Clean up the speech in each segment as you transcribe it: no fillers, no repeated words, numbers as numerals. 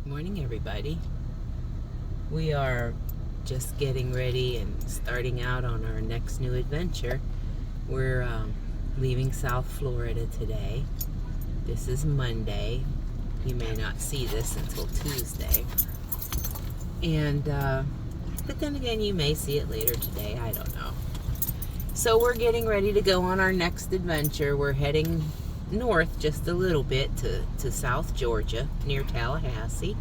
Morning, everybody. We are just getting ready and starting out on our next new adventure. We're leaving South Florida today. This is Monday. You may not see this until Tuesday. And, but then again, you may see it later today. I don't know. So we're getting ready to go on our next adventure. We're heading north just a little bit to South Georgia, near Tallahassee.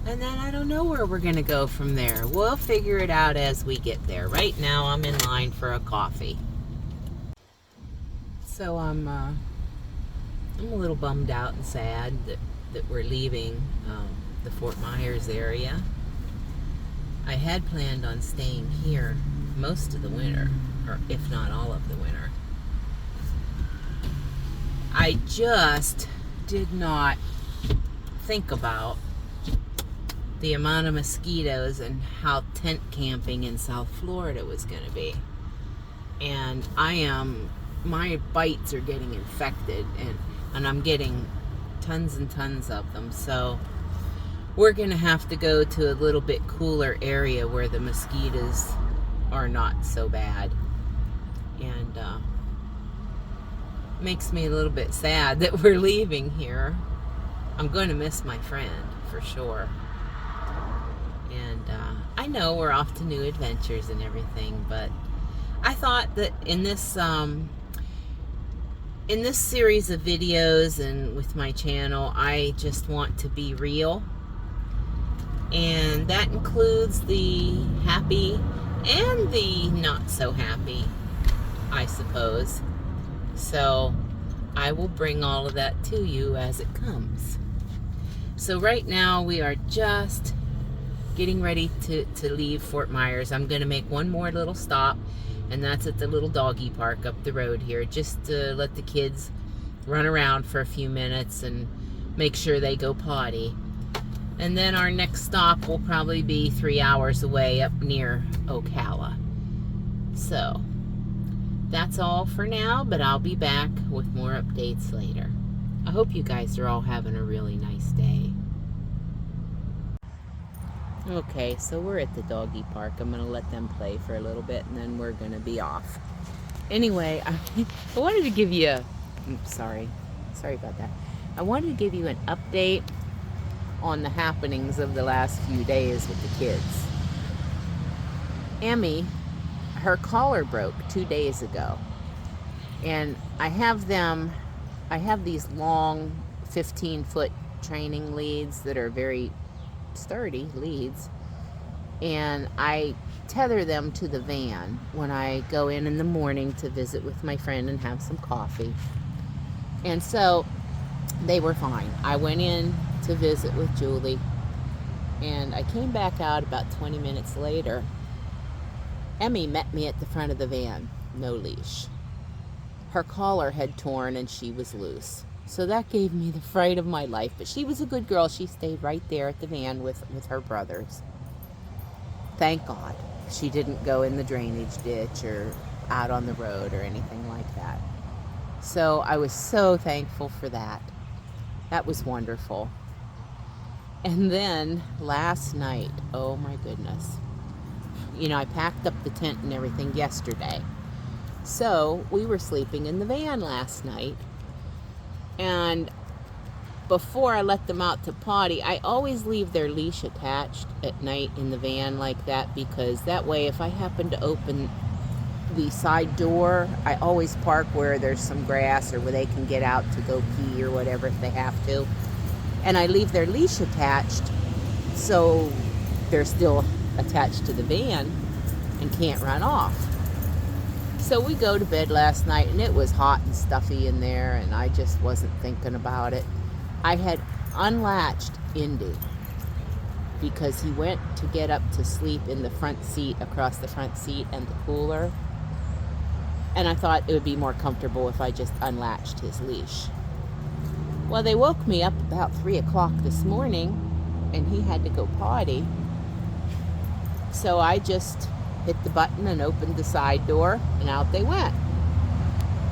And then I don't know where we're going to go from there. We'll figure it out as we get there. Right now, I'm in line for a coffee. So I'm a little bummed out and sad that we're leaving the Fort Myers area. I had planned on staying here most of the winter, or if not all of the winter. I just did not think about the amount of mosquitoes and how tent camping in South Florida was going to be. And my bites are getting infected, and I'm getting tons and tons of them. So we're going to have to go to a little bit cooler area where the mosquitoes are not so bad. And makes me a little bit sad that we're leaving here. I'm going to miss my friend for sure. And I know we're off to new adventures and everything, but I thought that in this series of videos and with my channel, I just want to be real. And that includes the happy and the not so happy, I suppose. So I will bring all of that to you as it comes. So right now we are just getting ready to leave Fort Myers. I'm going to make one more little stop, and that's at the little doggy park up the road here, just to let the kids run around for a few minutes and make sure they go potty. And then our next stop will probably be 3 hours away up near Ocala. So that's all for now, but I'll be back with more updates later. I hope you guys are all having a really nice day. Okay, so we're at the doggy park. I'm going to let them play for a little bit, and then we're going to be off. Anyway, I wanted to give you sorry about that. I wanted to give you an update on the happenings of the last few days with the kids. Emmy, her collar broke 2 days ago, and I have these long 15-foot training leads that are very sturdy leads, and I tether them to the van when I go in the morning to visit with my friend and have some coffee. And so they were fine. I went in to visit with Julie, and I came back out about 20 minutes later. Emmy met me at the front of the van, no leash. Her collar had torn and she was loose. So that gave me the fright of my life. But she was a good girl. She stayed right there at the van with her brothers. Thank God she didn't go in the drainage ditch or out on the road or anything like that. So I was so thankful for that. That was wonderful. And then last night, oh my goodness. You know, I packed up the tent and everything yesterday. So we were sleeping in the van last night. And before I let them out to potty, I always leave their leash attached at night in the van like that, because that way if I happen to open the side door, I always park where there's some grass or where they can get out to go pee or whatever if they have to. And I leave their leash attached so they're still attached to the van and can't run off. So we go to bed last night, and it was hot and stuffy in there, and I just wasn't thinking about it. I had unlatched Indy because he went to get up to sleep in the front seat, across the front seat and the cooler. And I thought it would be more comfortable if I just unlatched his leash. Well, they woke me up about 3 o'clock this morning, and he had to go potty. So I just hit the button and opened the side door, and out they went.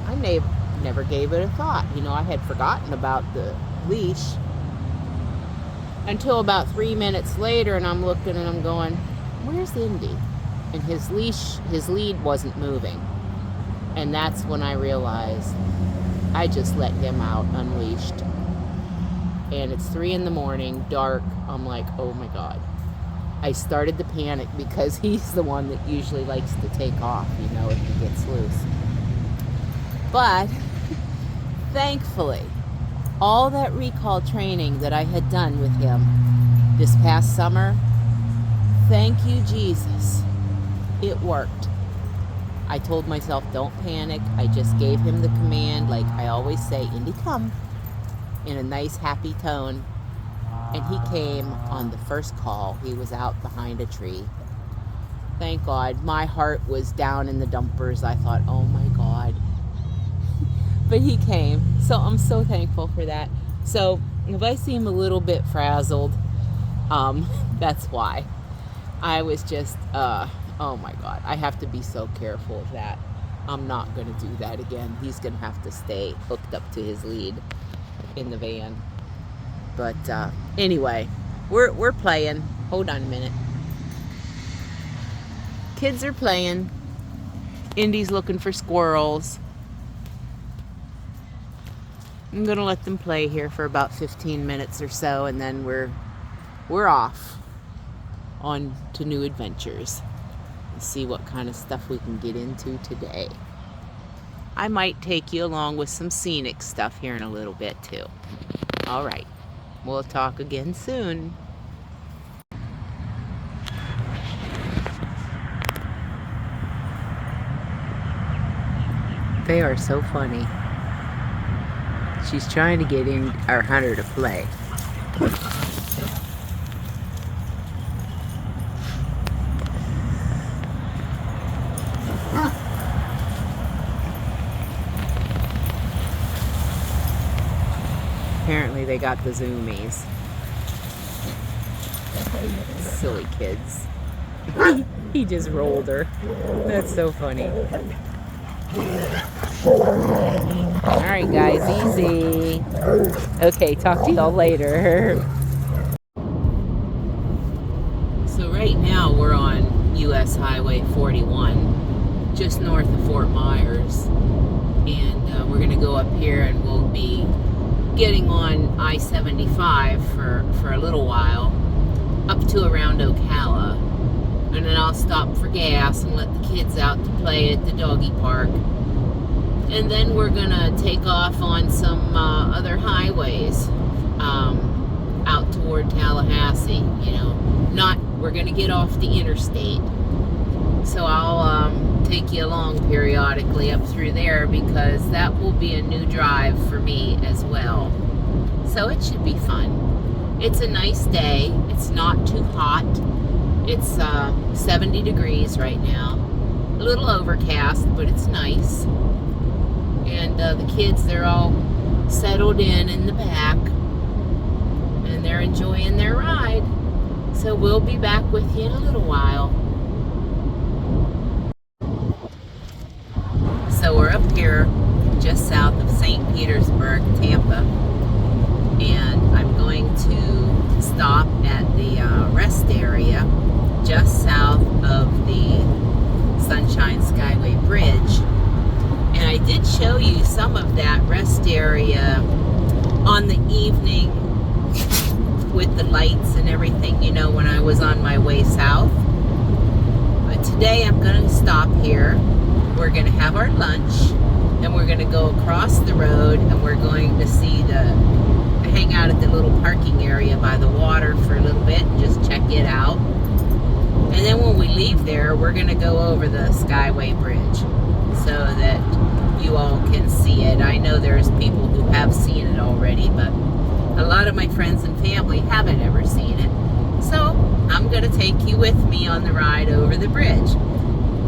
I never gave it a thought. You know, I had forgotten about the leash until about 3 minutes later, and I'm looking and I'm going, where's Indy? And his lead wasn't moving. And that's when I realized I just let him out unleashed. And it's 3 in the morning, dark. I'm like, oh my God. I started to panic because he's the one that usually likes to take off, you know, if he gets loose. But thankfully, all that recall training that I had done with him this past summer, thank you, Jesus, it worked. I told myself, don't panic. I just gave him the command, like I always say, Indy, come, in a nice, happy tone. And he came on the first call. He was out behind a tree. Thank God. My heart was down in the dumpers. I thought, oh my God. But he came. So I'm so thankful for that. So if I seem a little bit frazzled, that's why. I was just, oh my God. I have to be so careful of that. I'm not going to do that again. He's going to have to stay hooked up to his lead in the van. But anyway, we're playing. Hold on a minute. Kids are playing. Indy's looking for squirrels. I'm gonna let them play here for about 15 minutes or so, and then we're off on to new adventures. Let's see what kind of stuff we can get into today. I might take you along with some scenic stuff here in a little bit too. All right. We'll talk again soon. They are so funny. She's trying to get in our Hunter to play. Apparently they got the zoomies. Silly kids. He just rolled her. That's so funny. Alright guys, easy. Okay, talk to y'all later. So right now we're on US Highway 41, just north of Fort Myers. And we're going to go up here and we'll be getting on I-75 for a little while up to around Ocala, and then I'll stop for gas and let the kids out to play at the doggy park, and then we're gonna take off on some other highways out toward Tallahassee. You know, we're gonna get off the interstate, so I'll take you along periodically up through there, because that will be a new drive for me as well. So it should be fun. It's a nice day. It's not too hot. It's 70 degrees right now. A little overcast, but it's nice. And the kids, they're all settled in the back, and they're enjoying their ride. So we'll be back with you in a little while. So we're up here just south of St. Petersburg, Tampa, and I'm going to stop at the rest area just south of the Sunshine Skyway Bridge. And I did show you some of that rest area on the evening with the lights and everything, you know, when I was on my way south. But today I'm going to stop here. We're going to have our lunch, and we're going to go across the road, and we're going to hang out at the little parking area by the water for a little bit and just check it out. And then when we leave there, we're going to go over the Skyway Bridge so that you all can see it. I know there's people who have seen it already, but a lot of my friends and family haven't ever seen it. So I'm going to take you with me on the ride over the bridge.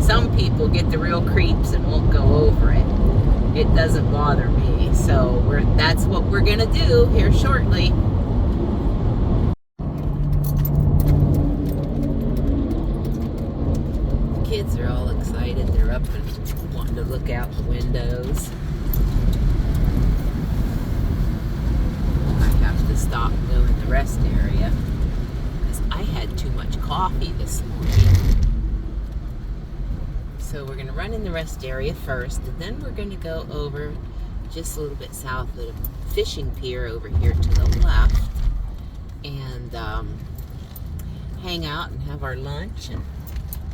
Some people get the real creeps and won't go over it. It doesn't bother me. So that's what we're going to do here shortly. The kids are all excited. They're up and wanting to look out the windows. stop and go in the rest area because I had too much coffee this morning. So we're going to run in the rest area first, and then we're going to go over just a little bit south of the fishing pier over here to the left and hang out and have our lunch and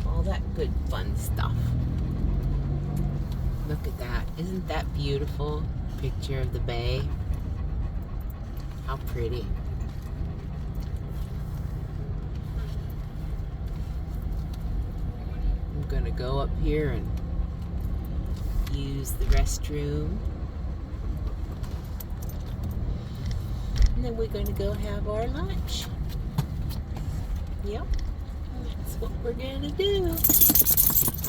all that good fun stuff. Look at that. Isn't that beautiful? Picture of the bay. How pretty. I'm gonna go up here and use the restroom. And then we're gonna go have our lunch. Yep, that's what we're gonna do.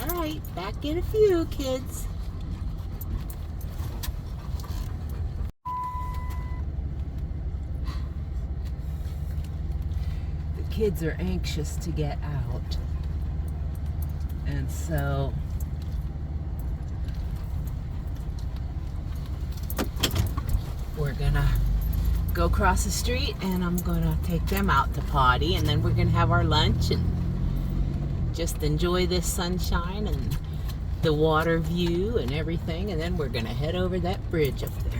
All right, back in a few, kids. The kids are anxious to get out. And so we're gonna go across the street and I'm gonna take them out to potty, and then we're gonna have our lunch and just enjoy this sunshine and the water view and everything, and then we're gonna head over that bridge up there.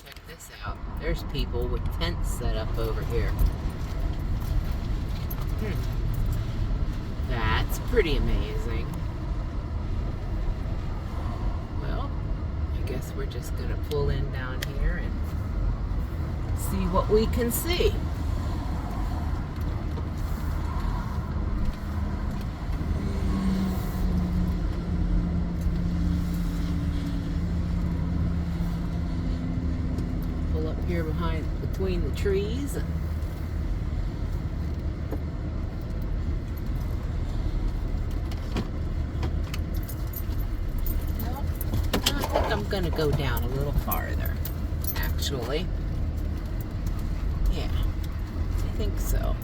Check this out. There's people with tents set up over here. That's pretty amazing. Well, I guess we're just gonna pull in down here and see what we can see. Pull up here between the trees. I'm gonna go down a little farther, actually. Yeah, I think so.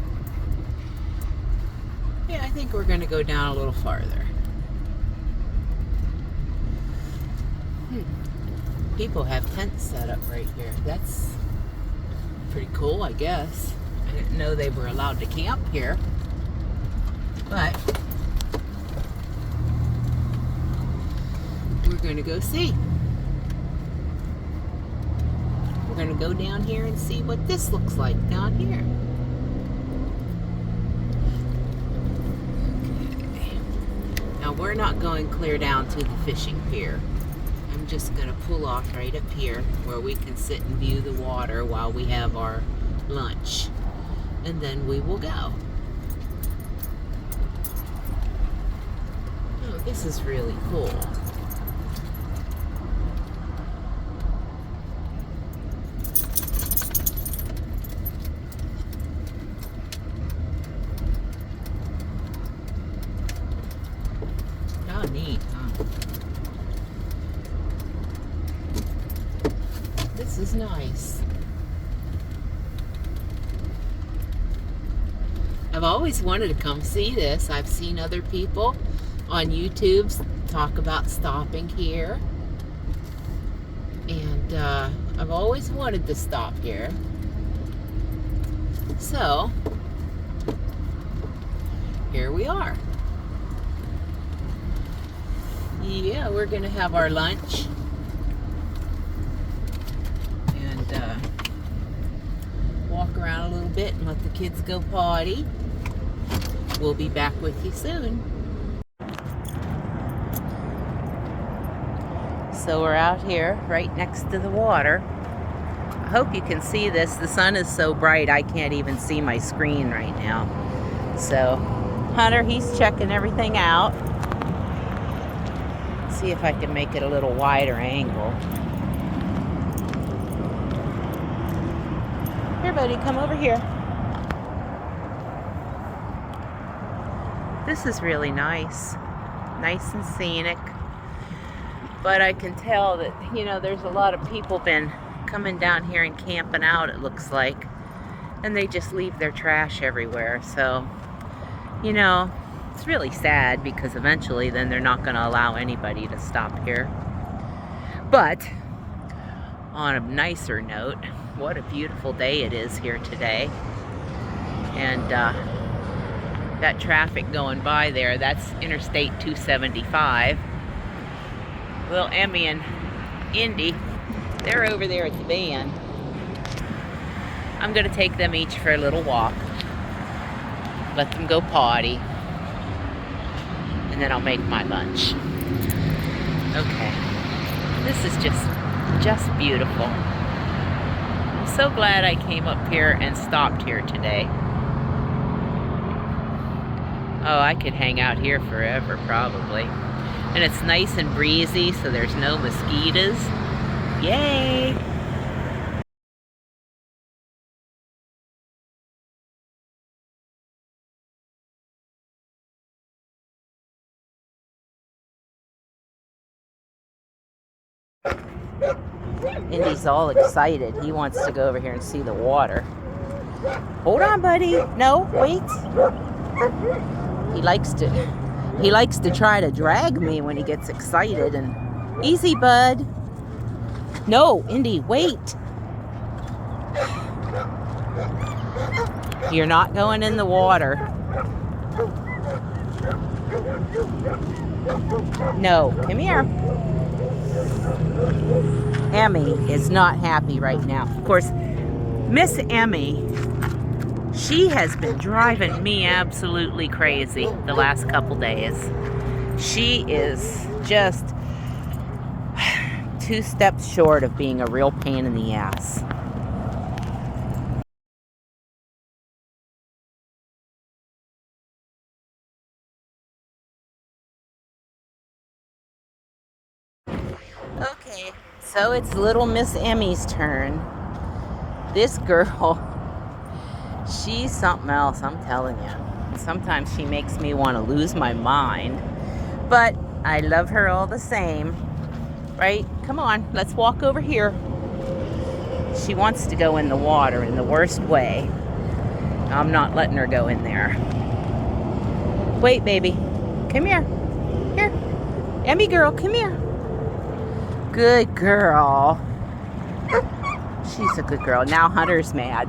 Yeah, I think we're gonna go down a little farther. People have tents set up right here. That's pretty cool, I guess. I didn't know they were allowed to camp here, but we're gonna go see. We're gonna go down here and see what this looks like down here. Okay. Now we're not going clear down to the fishing pier. I'm just gonna pull off right up here where we can sit and view the water while we have our lunch. And then we will go. Oh, this is really cool. How neat, huh? This is nice. I've always wanted to come see this. I've seen other people on YouTube talk about stopping here. And I've always wanted to stop here. So, here we are. Yeah, we're gonna have our lunch. And walk around a little bit and let the kids go potty. We'll be back with you soon. So we're out here right next to the water. I hope you can see this. The sun is so bright I can't even see my screen right now. So Hunter, he's checking everything out. See if I can make it a little wider angle. Here, buddy, come over here. This is really nice. Nice and scenic. But I can tell that, you know, there's a lot of people been coming down here and camping out, it looks like. And they just leave their trash everywhere. So, you know, it's really sad because eventually then they're not going to allow anybody to stop here. But on a nicer note, what a beautiful day it is here today. And that traffic going by there, that's Interstate 275. Little Emmy and Indy, they're over there at the van. I'm going to take them each for a little walk. Let them go potty. And then I'll make my lunch. Okay. This is just beautiful. I'm so glad I came up here and stopped here today. Oh, I could hang out here forever, probably. And it's nice and breezy, so there's no mosquitoes. Yay! Indy's all excited. He wants to go over here and see the water. Hold on, buddy. No, wait. He likes to try to drag me when he gets excited. And easy, bud. No, Indy, wait. You're not going in the water. No, come here. Emmy is not happy right now. Of course, Miss Emmy, she has been driving me absolutely crazy the last couple days. She is just 2 steps short of being a real pain in the ass. Okay, so it's little Miss Emmy's turn. This girl, she's something else, I'm telling you. Sometimes she makes me want to lose my mind, but I love her all the same. Right? Come on, let's walk over here. She wants to go in the water in the worst way. I'm not letting her go in there. Wait, baby. Come here. Here. Emmy girl, come here. Good girl. She's a good girl. Now Hunter's mad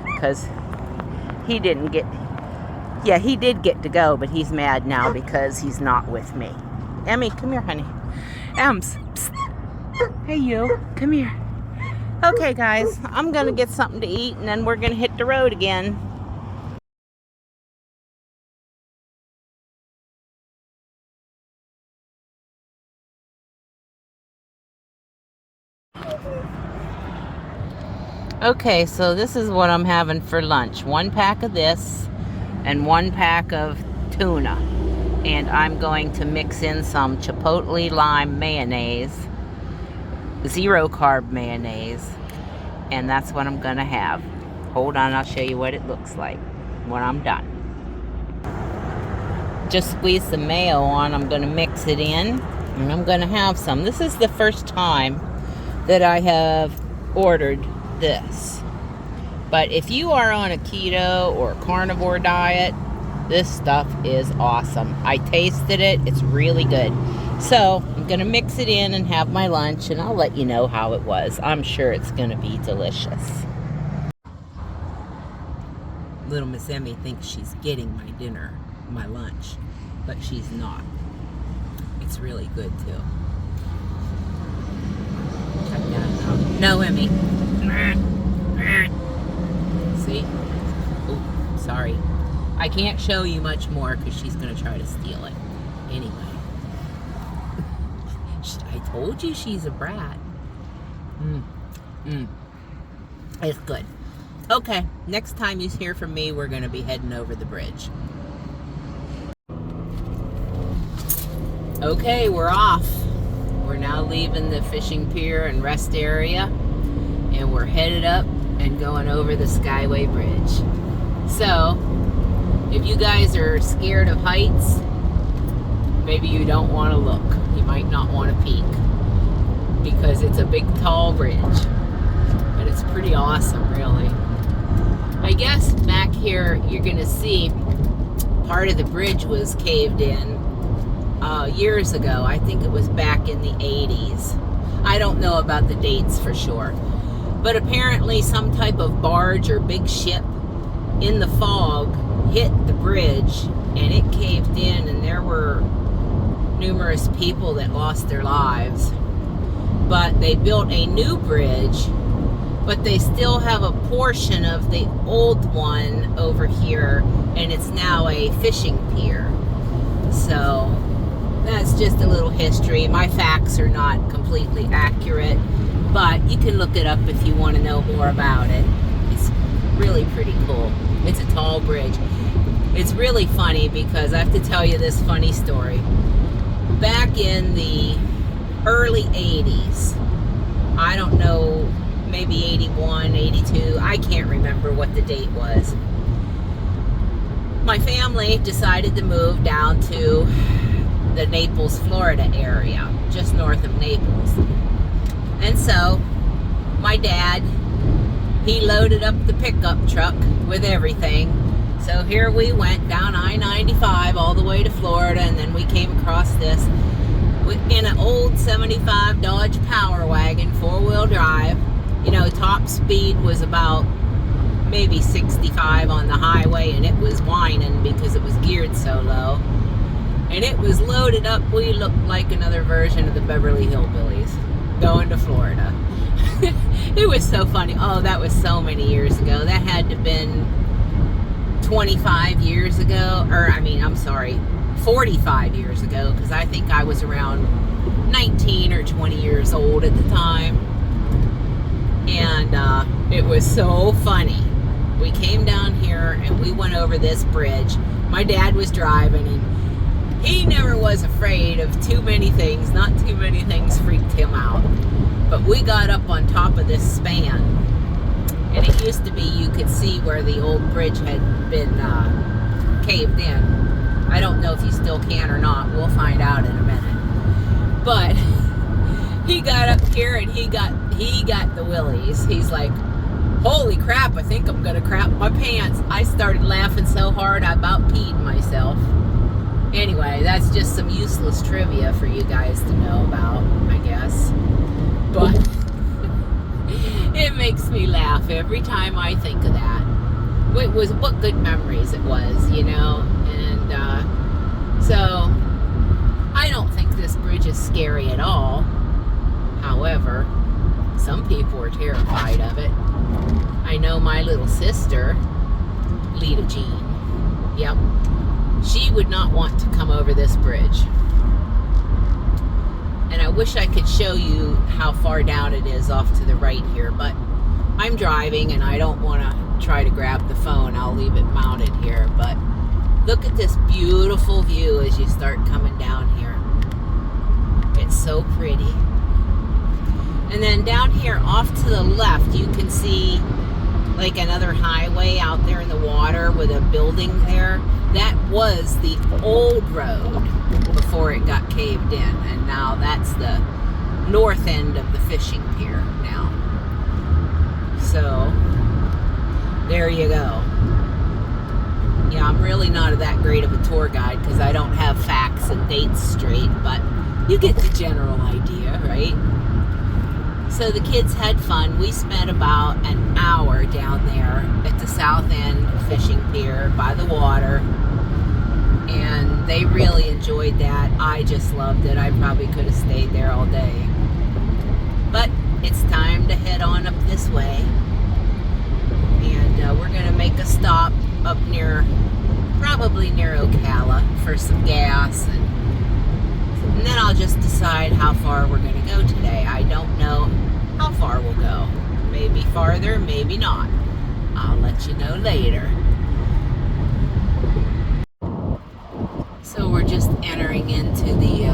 because he didn't get... Yeah, he did get to go, but he's mad now because he's not with me. Emmy, come here, honey. Ems. Psst. Hey, you. Come here. Okay, guys. I'm going to get something to eat, and then we're going to hit the road again. Okay, so this is what I'm having for lunch. 1 pack of this and 1 pack of tuna. And I'm going to mix in some chipotle lime mayonnaise, 0 carb mayonnaise, and that's what I'm going to have. Hold on, I'll show you what it looks like when I'm done. Just squeeze some mayo on. I'm going to mix it in, and I'm going to have some. This is the first time that I have ordered this. But if you are on a keto or carnivore diet, this stuff is awesome. I tasted it. It's really good. So I'm going to mix it in and have my lunch, and I'll let you know how it was. I'm sure it's going to be delicious. Little Miss Emmy thinks she's getting my dinner, my lunch, but she's not. It's really good too. Check that out. No, Emmy. See? Oh, sorry. I can't show you much more because she's going to try to steal it. Anyway. I told you she's a brat. It's good. Okay, next time you hear from me, we're going to be heading over the bridge. Okay, we're off. We're now leaving the fishing pier and rest area, and we're headed up and going over the Skyway Bridge. So, If you guys are scared of heights, maybe you don't want to look. You might not want to peek because it's a big, tall bridge. But it's pretty awesome, really. I guess back here you're going to see part of the bridge was caved in years ago. I think it was back in the 80s. I don't know about the dates for sure. But apparently some type of barge or big ship in the fog hit the bridge and it caved in, and there were numerous people that lost their lives. But they built a new bridge, but they still have a portion of the old one over here, and it's now a fishing pier. So that's just a little history. My facts are not completely accurate, but you can look it up if you want to know more about it. It's really pretty cool. It's a tall bridge. It's really funny because I have to tell you this funny story. Back in the early 80s, I don't know, maybe 81, 82, I can't remember what the date was. My family decided to move down to the Naples, Florida area, just north of Naples. And so, my dad, he loaded up the pickup truck with everything. So here we went down I-95 all the way to Florida, and then we came across this in an old 75 Dodge Power Wagon, 4-wheel drive. You know, top speed was about maybe 65 on the highway, and it was whining because it was geared so low. And it was loaded up. We looked like another version of the Beverly Hillbillies going to Florida. It was so funny. Oh, that was so many years ago. That had to have been 25 years ago, or I'm sorry, 45 years ago, because I think I was around 19 or 20 years old at the time. And it was so funny. We came down here and we went over this bridge. My dad was driving, and he never was afraid of too many things. Not too many things freaked him out. But we got up on top of this span, and it used to be you could see where the old bridge had been caved in. I don't know if you still can or not. We'll find out in a minute. But he got up here and he got the willies. He's like, holy crap, I think I'm gonna crap my pants. I started laughing so hard I about peed myself. Anyway, that's just some useless trivia for you guys to know about, I guess. But it makes me laugh every time I think of that. What good memories it was, you know? And so I don't think this bridge is scary at all. However, some people are terrified of it. I know my little sister, Lita Jean, yep, she would not want to come over this bridge. And I wish I could show you how far down it is off to the right here, but I'm driving and I don't want to try to grab the phone. I'll leave it mounted here, but look at this beautiful view as you start coming down here. It's so pretty. And then down here off to the left, you can see like another highway out there in the water with a building there. That was the old road before it got caved in, and now that's the north end of the fishing pier now. So there you go. Yeah, I'm really not that great of a tour guide because I don't have facts and dates straight, but you get the general idea, right? So the kids had fun. We spent about an hour down there at the south end fishing pier by the water, and they really enjoyed that. I just loved it. I probably could have stayed there all day. But it's time to head on up this way, and we're going to make a stop up probably near Ocala for some gas, and then I'll just decide how far we're going to go today. I don't know how far we'll go. Maybe farther, maybe not. I'll let you know later. So we're just entering into the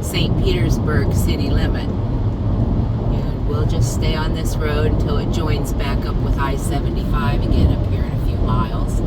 St. Petersburg city limit. And we'll just stay on this road until it joins back up with I-75 again up here in a few miles.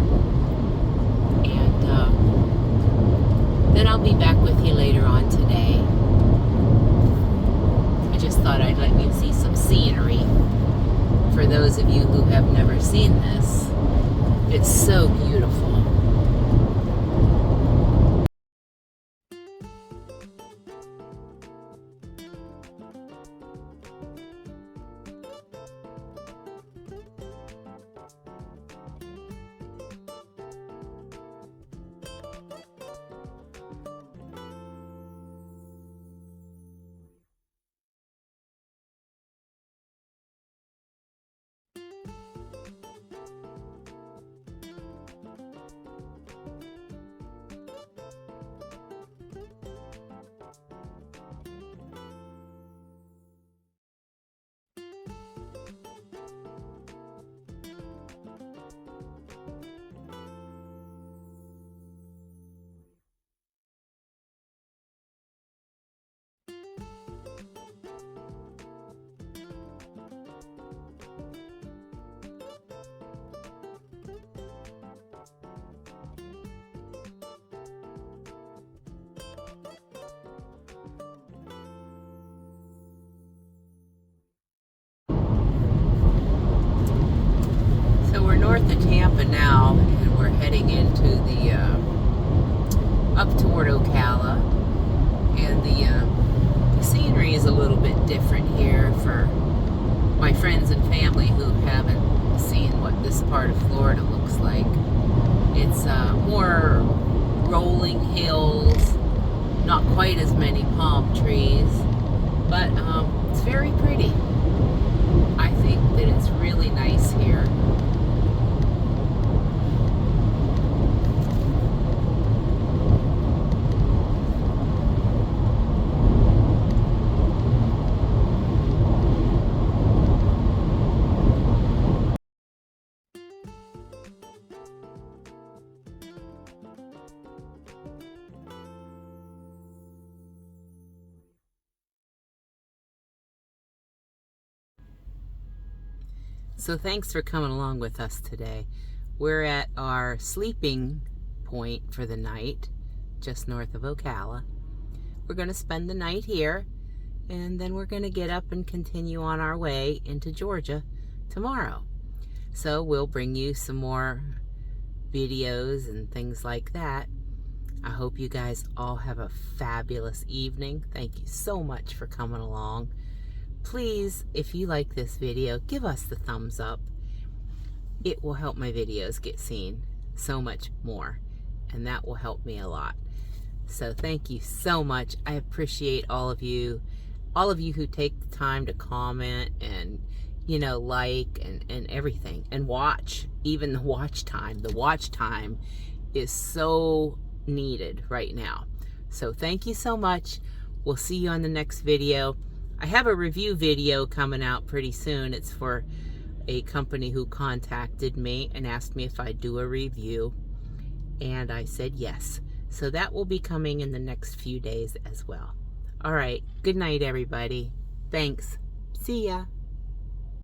north of Tampa now, and we're heading into the up toward Ocala, and the scenery is a little bit different here for my friends and family who haven't seen what this part of Florida looks like. It's more rolling hills, not quite as many palm trees, but it's very pretty. I think that it's really nice here. So thanks for coming along with us today. We're at our sleeping point for the night, just north of Ocala. We're going to spend the night here, and then we're going to get up and continue on our way into Georgia tomorrow. So we'll bring you some more videos and things like that. I hope you guys all have a fabulous evening. Thank you so much for coming along. Please, if you like this video, give us the thumbs up. It will help my videos get seen so much more, and that will help me a lot. So thank you so much. I appreciate all of you who take the time to comment and, you know, like and everything, and watch. Even the watch time. The watch time is so needed right now. So thank you so much. We'll see you on the next video. I have a review video coming out pretty soon. It's for a company who contacted me and asked me if I'd do a review, and I said yes. So that will be coming in the next few days as well. All right. Good night, everybody. Thanks. See ya.